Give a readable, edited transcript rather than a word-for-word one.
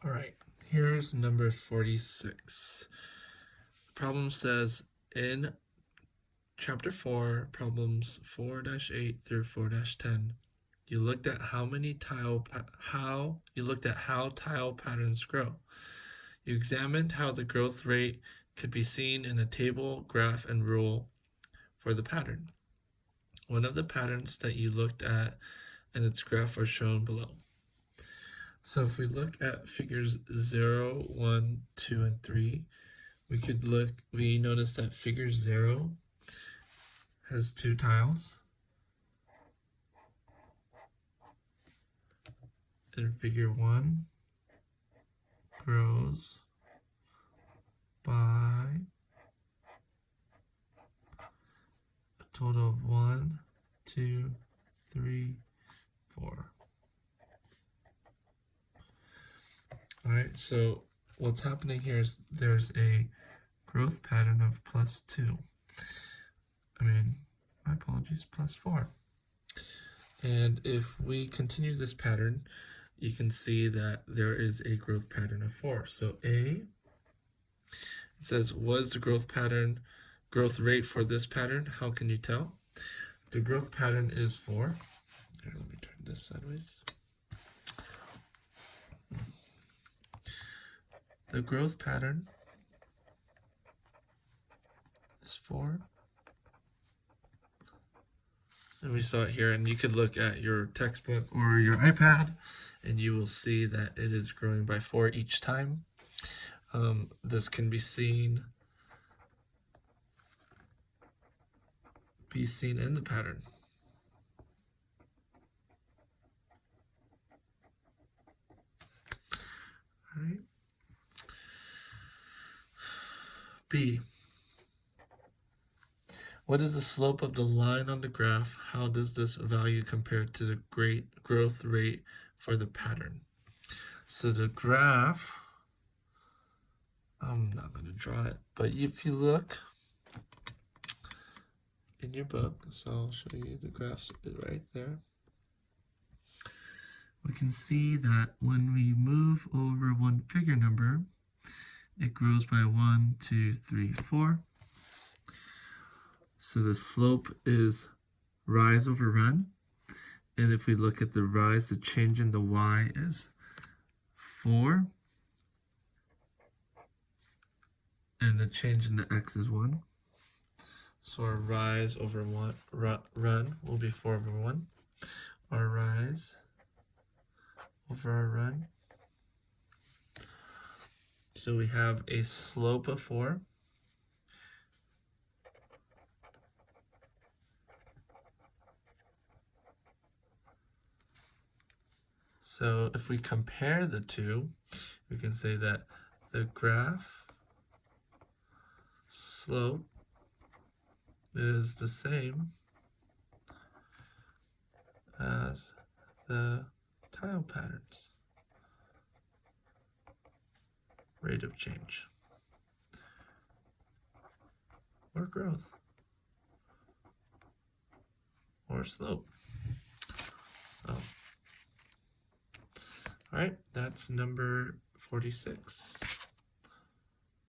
All right, here's number 46. The problem says in chapter 4, problems 4-8 through 4-10, you looked at how tile patterns grow. You examined how the growth rate could be seen in a table, graph, and rule for the pattern. One of the patterns that you looked at and its graph are shown below. So if we look at figures 0, 1, 2, and 3, we notice that figure 0 has 2 tiles, and figure 1 grows by a total of 1, 2, 3, 4. Alright, so what's happening here is there's a growth pattern of +2. My apologies, +4. And if we continue this pattern, you can see that there is a growth pattern of 4. So A, it says, was the growth rate for this pattern? How can you tell? The growth pattern is 4. Here, let me turn this sideways. The growth pattern is 4. And we saw it here, and you could look at your textbook or your iPad, and you will see that it is growing by 4 each time. This can be seen in the pattern. All right. B. What is the slope of the line on the graph? How does this value compare to the growth rate for the pattern? So the graph, I'm not going to draw it, but if you look in your book, so I'll show you the graphs right there. We can see that when we move over one figure number, it grows by 1, 2, 3, 4. So the slope is rise over run. And if we look at the rise, the change in the y is 4. And the change in the x is 1. So our rise over run will be 4 over 1. Our rise over our run. So we have a slope of 4. So if we compare the two, we can say that the graph slope is the same as the tile patterns rate of change or growth or slope. All right, that's number 46.